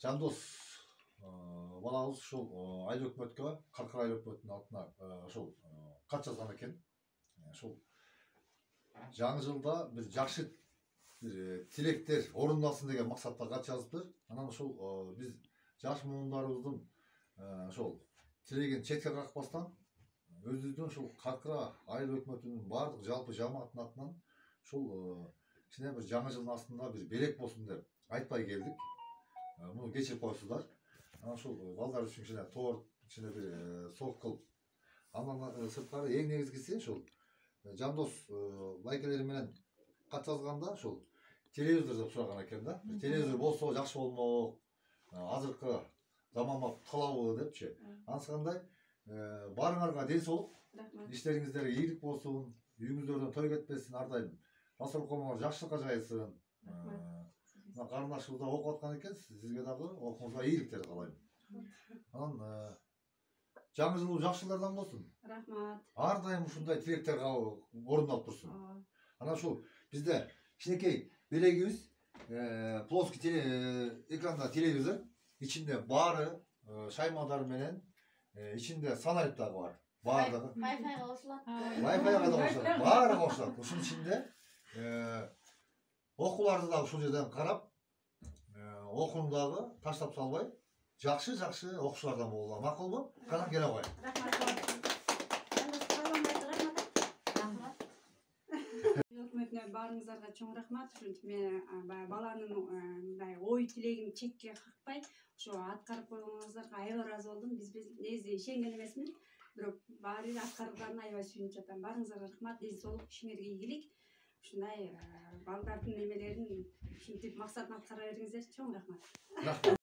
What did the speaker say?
Жандос балабыз ушул айыл өкмөткө, Каркыр айыл өкмөтүнүн атына ушул кат жазган экен. Ушул жаңы жылда биз жакшы тилектер орундалсын деген максатта кат жазыптыр. Анан ушул биз жаш муундарыбыздын ошол тилеген четке какпастан өзүбүздүн ушул Каркыра айыл өкмөтүнүн баардык жалпы жамааттын атынан ушул кичине бир жаңы жылдын астында бир белек болсун деп айтпай келдик. Муну кечирип коесуздар. Анан ушул балдар үчүн кичине торт, кичине бир сок кылып. Андан сырткары эң негизгиси ушул Жандос байкелери менен кат жазганда ушул телевизор деп сураган экен да. Телевизор болсо жакшы болмок. Азыркы заманга талабы депчи. Анысыкандай баарыңарга ден соолук, иштериңиздерге ийгилик болсун, үйүңүздөрдөн той кетпесин, ар дайым Расул комуңар жакшылыкка жайсын. Мына карындашыбыз да окуп аткан экен, сизге дагы окууңузга ийгиликтер каалайм. Анан жаңы жылуу жакшы жылдардан болсун. Рахмат. Ар дайым ушундай тилектер орундалып турсун. Анан ушул бизде кичинекей белегибиз плоский экранда телевизор, ичинде баары шаймадар менен, ичинде сонарит дагы бар. Баардыгы Wi-Fi-га кошулат. Wi-Fi-га да кошулат. Баары кошулат. Ушунун ичинде окууларды дагы ушул жерден карап, окууну дагы таштап салбай, жакшы окуучулардан болула. Макулбу? Кана келе коелу. Өкмөтүнө баарыңыздарга чоң рахмат. Ушинтип мен баланын мындай ой тилегин чекке какпай, ошо аткарып койгоңуздарга аябай ыраазы болдум. Биз негизи ишенген эмесмин, бирок баары бир аткарылганына аябай сүйүнүп жатам. Баарыңыздарга рахмат, ден соолук, ишиңерге ийгилик. Ушундай балдардын немелерин ушинтип максатын аткара бериңиздер. Чоң рахмат.